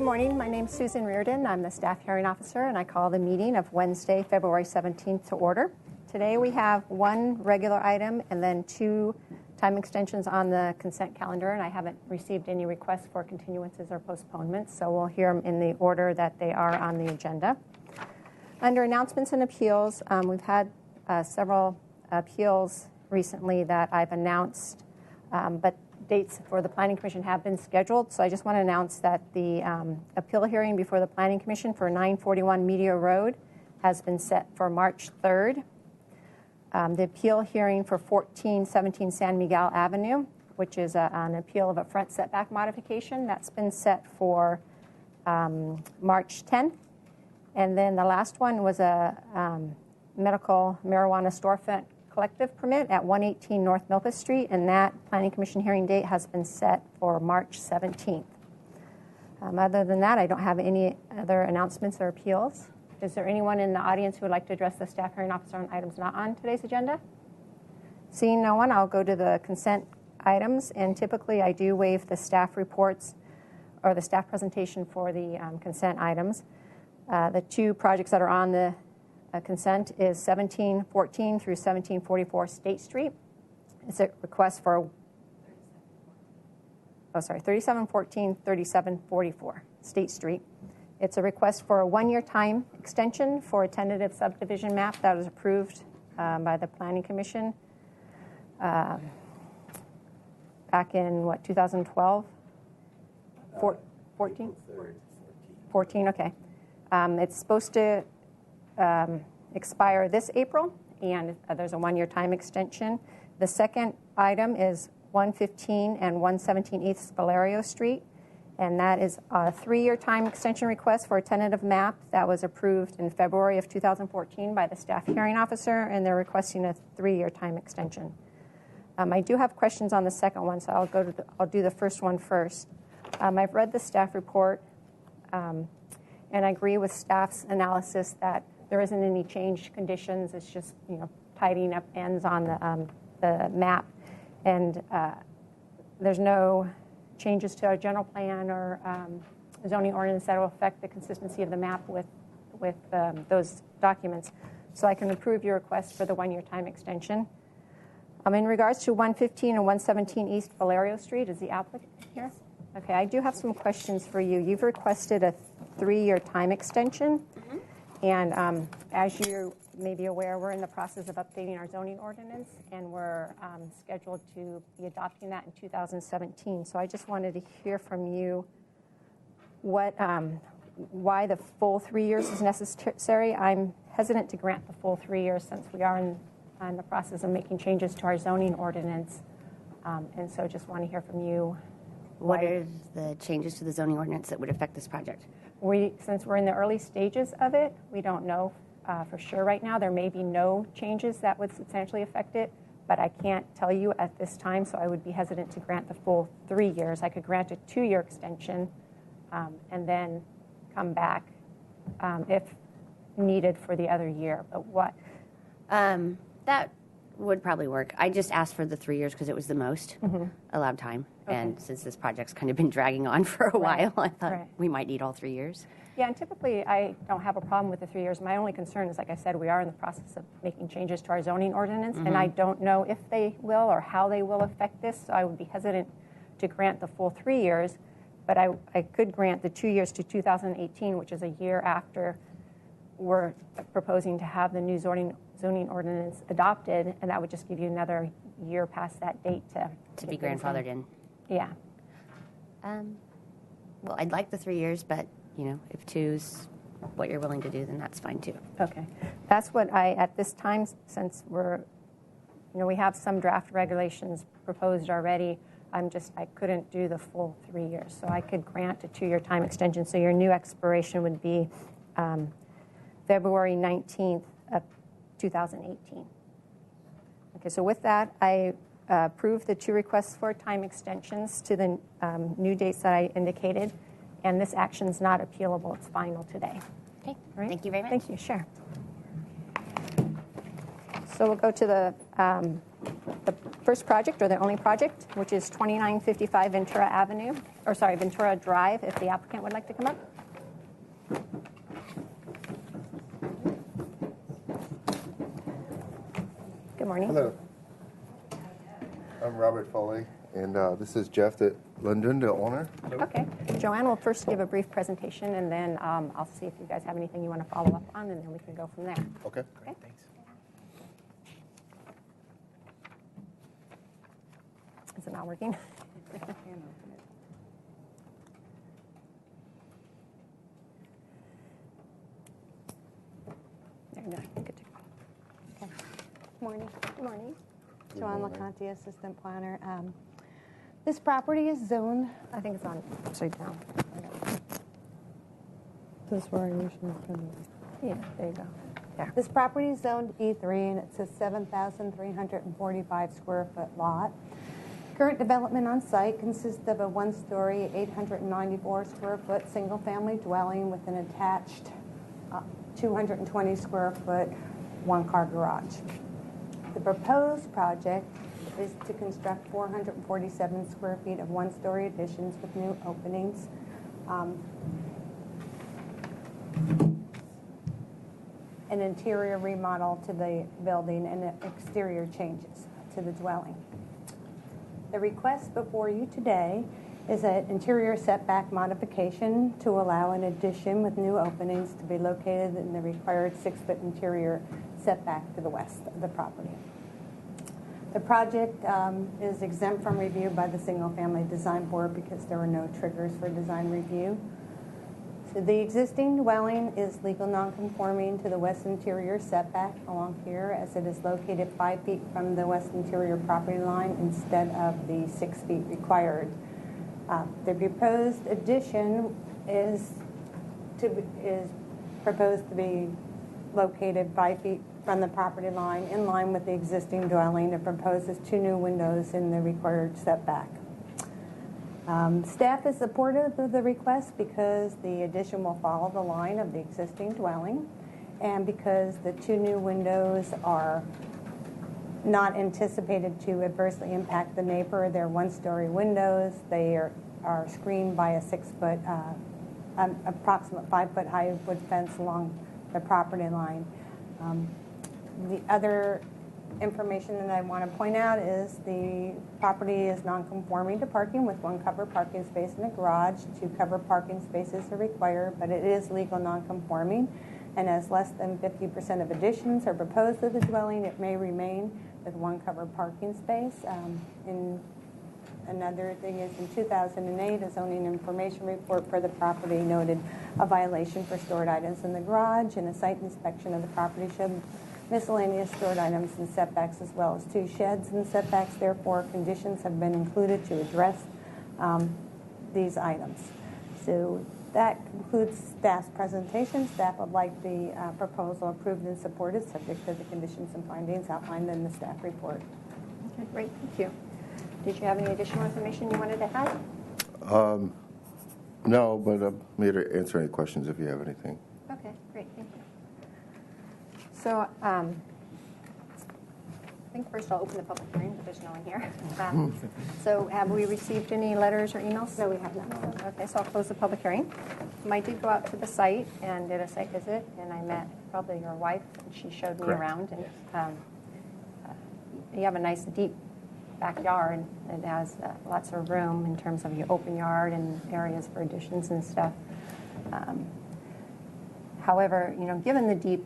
morning. My name is Susan Reardon. I'm the staff hearing officer, and I call the meeting of Wednesday, February 17th to order. Today we have one regular item and then two time extensions on the consent calendar, and I haven't received any requests for continuances or postponements, so we'll hear them in the order that they are on the agenda. Under announcements and appeals, we've had several appeals recently that I've announced, but dates for the Planning Commission have been scheduled. So I just want to announce that the appeal hearing before the Planning Commission for 941 Media Road has been set for March 3rd. The appeal hearing for 1417 San Miguel Avenue, which is an appeal of a front setback modification, that's been set for March 10th. And then the last one was a medical marijuana storefront collective permit at 118 North Milpas Street, and that Planning Commission hearing date has been set for March 17th. Other than that, I don't have any other announcements or appeals. Is there anyone in the audience who would like to address the staff hearing officer on items not on today's agenda? Seeing no one, I'll go to the consent items, and typically I do waive the staff reports or the staff presentation for the consent items. The two projects that are on the consent is 1714 through 1744 State Street. It's a request for, 3714, 3744 State Street. It's a request for a one-year time extension for a tentative subdivision map that was approved by the Planning Commission back in, 2012? 14? 14, okay. It's supposed to expire this April, and there's a one-year time extension. The second item is 115 and 117 East Valerio Street, and that is a 3-year time extension request for a tentative map that was approved in February of 2014 by the staff hearing officer, and they're requesting a 3-year time extension. I do have questions on the second one, so I'll do the first one first. I've read the staff report, and I agree with staff's analysis that there isn't any change conditions. It's just, tidying up ends on the map. And there's no changes to our general plan or zoning ordinance that will affect the consistency of the map with those documents. So I can approve your request for the one-year time extension. In regards to 115 and 117 East Valerio Street, is the applicant here? Okay, I do have some questions for you. You've requested a 3-year time extension. Mm-hmm. And as you may be aware, we're in the process of updating our zoning ordinance, and we're scheduled to be adopting that in 2017. So I just wanted to hear from you why the full 3 years is necessary. I'm hesitant to grant the full 3 years since we are in the process of making changes to our zoning ordinance. And so just want to hear from you. What are the changes to the zoning ordinance that would affect this project? Since we're in the early stages of it, we don't know for sure right now. There may be no changes that would substantially affect it, but I can't tell you at this time, so I would be hesitant to grant the full 3 years. I could grant a 2-year extension and then come back if needed for the other year. But what? That would probably work. I just asked for the 3 years because it was the most allowed time. Okay. And since this project's kind of been dragging on for a while, I thought we might need all 3 years. Yeah, and typically I don't have a problem with the 3 years. My only concern is, like I said, we are in the process of making changes to our zoning ordinance, and I don't know if they will or how they will affect this, so I would be hesitant to grant the full 3 years, but I could grant the 2 years to 2018, which is a year after we're proposing to have the new zoning ordinance adopted, and that would just give you another year past that date to be grandfathered in. Yeah. Well, I'd like the 3 years, but if 2's what you're willing to do, then that's fine too. Okay, that's what at this time, since we have some draft regulations proposed already. I couldn't do the full 3 years, so I could grant a 2-year time extension. So your new expiration would be February 19th of 2018. Okay, so with that, I approve the 2 requests for time extensions to the new dates that I indicated, and this action is not appealable. It's final today. Okay, right. Thank you very much. Thank you, sure. So we'll go to the first project, or the only project, which is 2955 Ventura Drive, if the applicant would like to come up. Good morning. Hello. I'm Robert Foley, and this is Jeff London, the owner. Okay. Joanne will first give a brief presentation, and then I'll see if you guys have anything you want to follow up on, and then we can go from there. Okay. Okay. Thanks. Is it not working? There you go. Good to go. Okay. Morning. Good morning. Joanne LaConte, Assistant Planner. This property is zoned. I think it's on upside down. This is where I usually put it. Yeah, there you go. There. This property is zoned E3, and it's a 7,345 square foot lot. Current development on site consists of a one-story, 894 square foot single-family dwelling with an attached 220 square foot one-car garage. The proposed project is to construct 447 square feet of one-story additions with new openings. An interior remodel to the building and exterior changes to the dwelling. The request before you today is an interior setback modification to allow an addition with new openings to be located in the required 6-foot interior setback to the west of the property. The project is exempt from review by the Single Family Design Board because there are no triggers for design review. So the existing dwelling is legal nonconforming to the west interior setback along here, as it is located 5 feet from the west interior property line instead of the 6 feet required. The proposed addition is proposed to be located 5 feet from the property line, in line with the existing dwelling. It proposes 2 new windows in the required setback. Staff is supportive of the request because the addition will follow the line of the existing dwelling, and because the 2 new windows are not anticipated to adversely impact the neighbor. They're one-story windows. They are screened by a 6-foot, approximate 5-foot high wood fence along the property line. The other information that I want to point out is the property is non-conforming to parking, with 1 covered parking space in the garage. 2 covered parking spaces are required, but it is legal non-conforming, and as less than 50% of additions are proposed to the dwelling, it may remain with 1 covered parking space. Another thing is, in 2008, a zoning information report for the property noted a violation for stored items in the garage, and a site inspection of the property showed miscellaneous stored items and setbacks, as well as 2 sheds and setbacks. Therefore, conditions have been included to address these items. So that concludes staff's presentation. Staff would like the proposal approved and supported, subject to the conditions and findings outlined in the staff report. Okay, great. Thank you. Did you have any additional information you wanted to add? No, but I'm here to answer any questions if you have anything. Okay, great. Thank you. So I think first I'll open the public hearing, but there's no one here. So have we received any letters or emails? No, we have not. Okay, so I'll close the public hearing. I did go out to the site and did a site visit, and I met probably your wife, and she showed me Correct. around. And you have a nice deep backyard. It has lots of room in terms of your open yard and areas for additions and stuff. However, given the deep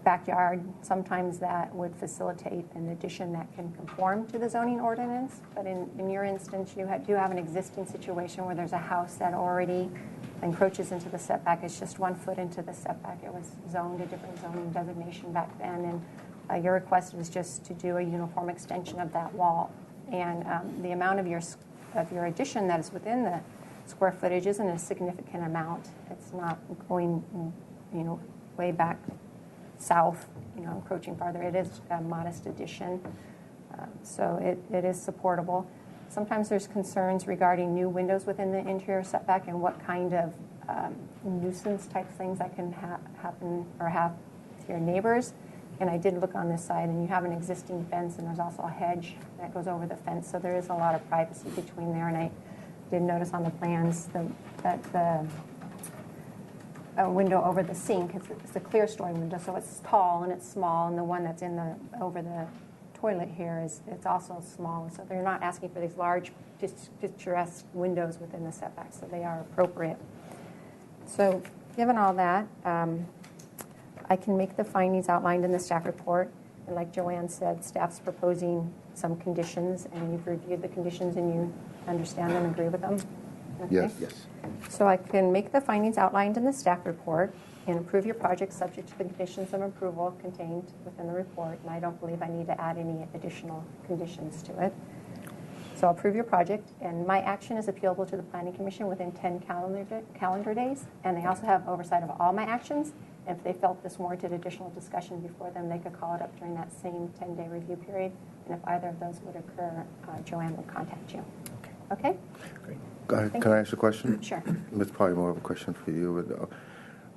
backyard, sometimes that would facilitate an addition that can conform to the zoning ordinance. But in your instance, you do have an existing situation where there's a house that already encroaches into the setback. It's just 1 foot into the setback. It was zoned a different zoning designation back then, and your request was just to do a uniform extension of that wall. And the amount of your addition that is within the square footage isn't a significant amount. It's not going, way back south, encroaching farther. It is a modest addition, so it is supportable. Sometimes there's concerns regarding new windows within the interior setback and what kind of nuisance type things that can happen or have to your neighbors. And I did look on this side, and you have an existing fence, and there's also a hedge that goes over the fence, so there is a lot of privacy between there. And I did notice on the plans that the window over the sink, it's a clear story window, so it's tall and it's small, and the one that's over the toilet here it's also small, so they're not asking for these large picturesque windows within the setback, so they are appropriate. So given all that, I can make the findings outlined in the staff report, and like Joanne said, staff's proposing some conditions, and you've reviewed the conditions and you understand them and agree with them? Okay. Yes. So I can make the findings outlined in the staff report and approve your project subject to the conditions of approval contained within the report, and I don't believe I need to add any additional conditions to it. So I'll approve your project, and my action is appealable to the Planning Commission within 10 calendar days, and they also have oversight of all my actions. And if they felt this warranted additional discussion before them, they could call it up during that same 10-day review period, and if either of those would occur, Joanne would contact you. Okay? Great. Go ahead. Can I ask a question? Sure. It's probably more of a question for you. But,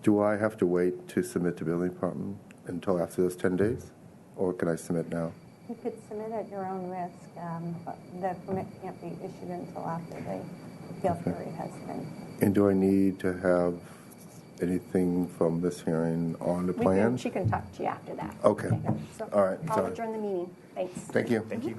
do I have to wait to submit to building department until after those 10 days? Or can I submit now? You could submit at your own risk, but the permit can't be issued until after the appeal period has been. And do I need to have anything from this hearing on the plan? She can talk to you after that. Okay. So All right. I'll Sorry. adjourn the meeting. Thanks. Thank you. Thank you.